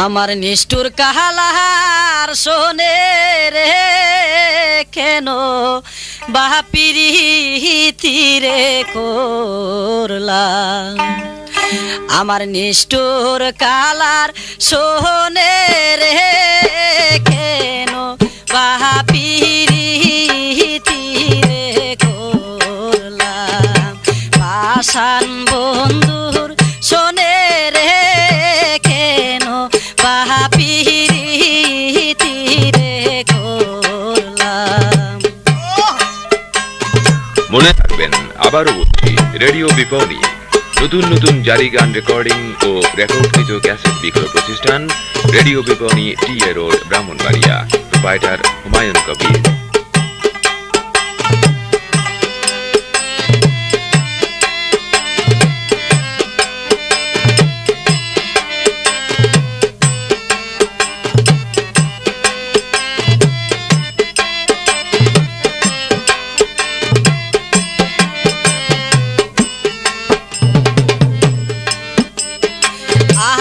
আমার নিষ্ঠুর কাহালার শোনে রে কেন বাপিরিতি রে করলাম আমার নিষ্ঠুর কালার শোনে রে কেন বাপিরিতি রে করলাম পাষাণ বন্ধুর শোনে রে কেন বাপিরিতি রে করলাম। মনে রাখবেন আবারও বলছি, রেডিও বিপণী নতুন নতুন জারি গান রেকর্ডিং ও রেকর্ডকৃত ক্যাসেট বিক্রয় প্রতিষ্ঠান রেডিও বিপণী TA road, Brahmanbaria. Proprietor Humayun Kabir.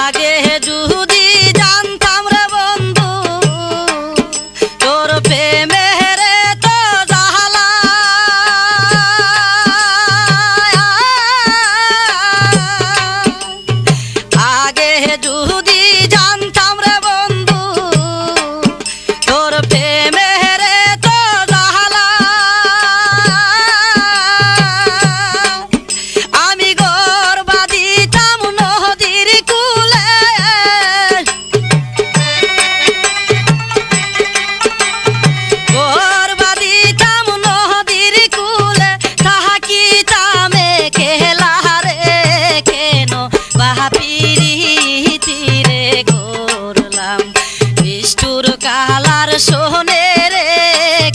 আগে যদি জানতাম রে বন্ধু তোর প্রেমের তো জাহালা আগে যদি জানতাম রে বন্ধু তোর প্রেমের তো জাহালা আমি গর্বা দিতাম নদীর কুলে গর্বা দিতাম নদীর কুলে থাকিতাম খেলা রে কেন বাপিরিতি রে করলাম নিষ্ঠুর কালার শোনে রে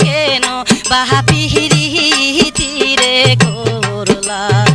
কেন বাপিরিতি রে করলাম।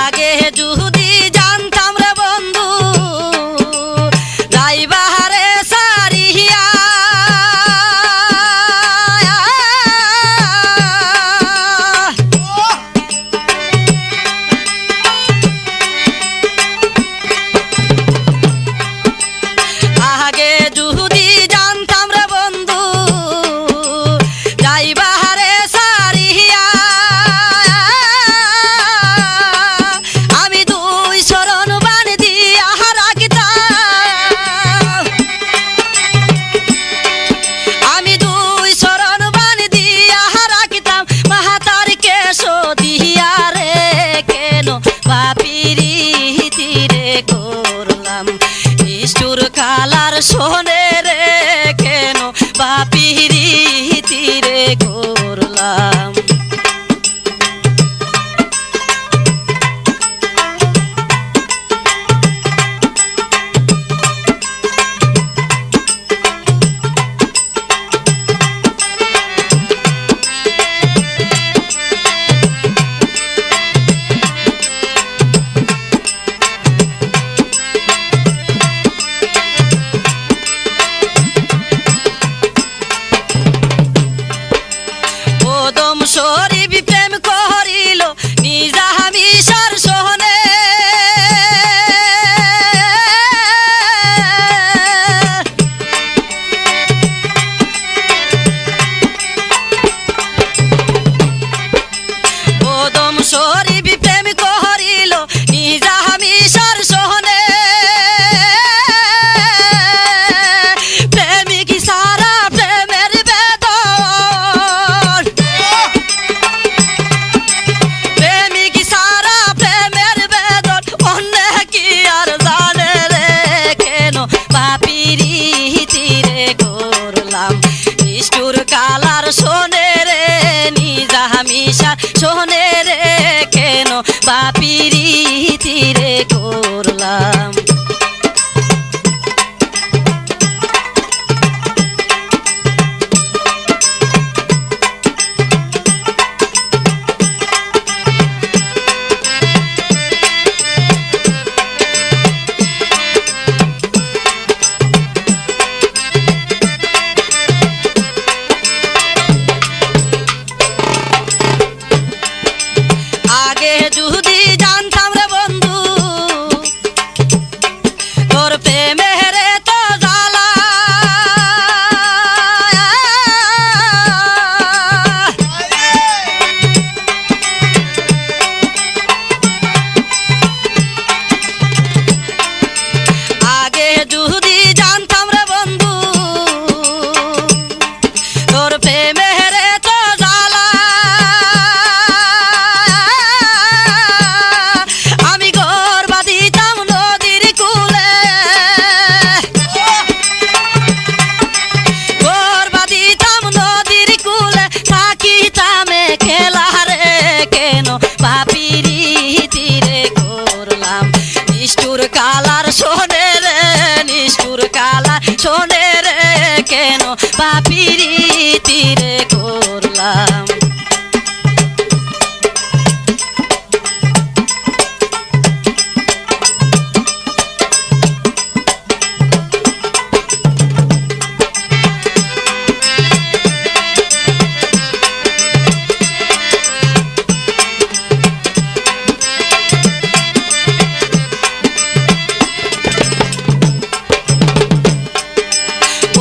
আগে যদি জানতাম রে বন্ধু যাইবারে সারিয়া আগে যদি জানতাম রে বন্ধু যাইবারে সারিয়া আমি দুই শরণ বান দিয়া রাখিতাম আমি দুই শরণ বান দিয়া রাখিতাম মাহাতার কেশ দিয়া রে কেন বাপিরিতি রে করলাম নিষ্ঠুর কালার শোনে রে কেন বাপিরিতি রে করলাম। শোনে রে কেন বাপিরিতি রে করলাম। আগে যদি জানতাম রে বন্ধু তোর প্রেমের এত জ্বালা, আগে যদি জানতাম রে বন্ধু তোর প্রেমের এত জ্বালা, আমি ঘর বাঁধিতাম নদীর কূলে, ঘর বাঁধিতাম নদীর কূলে, থাকিতাম খেলা রে কেন বাপিরিতি রে করলাম। নিষ্ঠুর কালার শোনে রে, নিষ্ঠুর কালার শোনে রে কেন বাপিরিতি রে করলাম।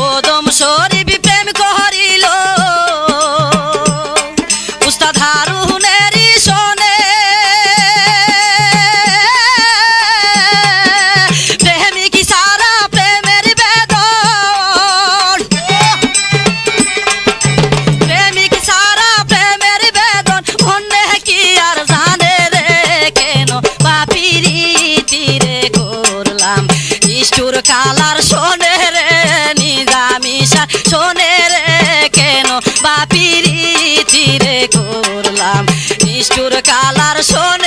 ওদম শরীফ প্রেম করিল উস্তাদ হারুনেরই শোনে, প্রেমিক সারা প্রেমের বেদন, প্রেমিক সারা প্রেমের বেদন, অন্যে কি আর জানে রে কেন বাপিরিতি রে করলাম। নিষ্ঠুর কালার শোনে রে, নিজামিশা শোনে রে কেন বাপিরিতি রে করলাম। নিষ্ঠুর কালার শোনে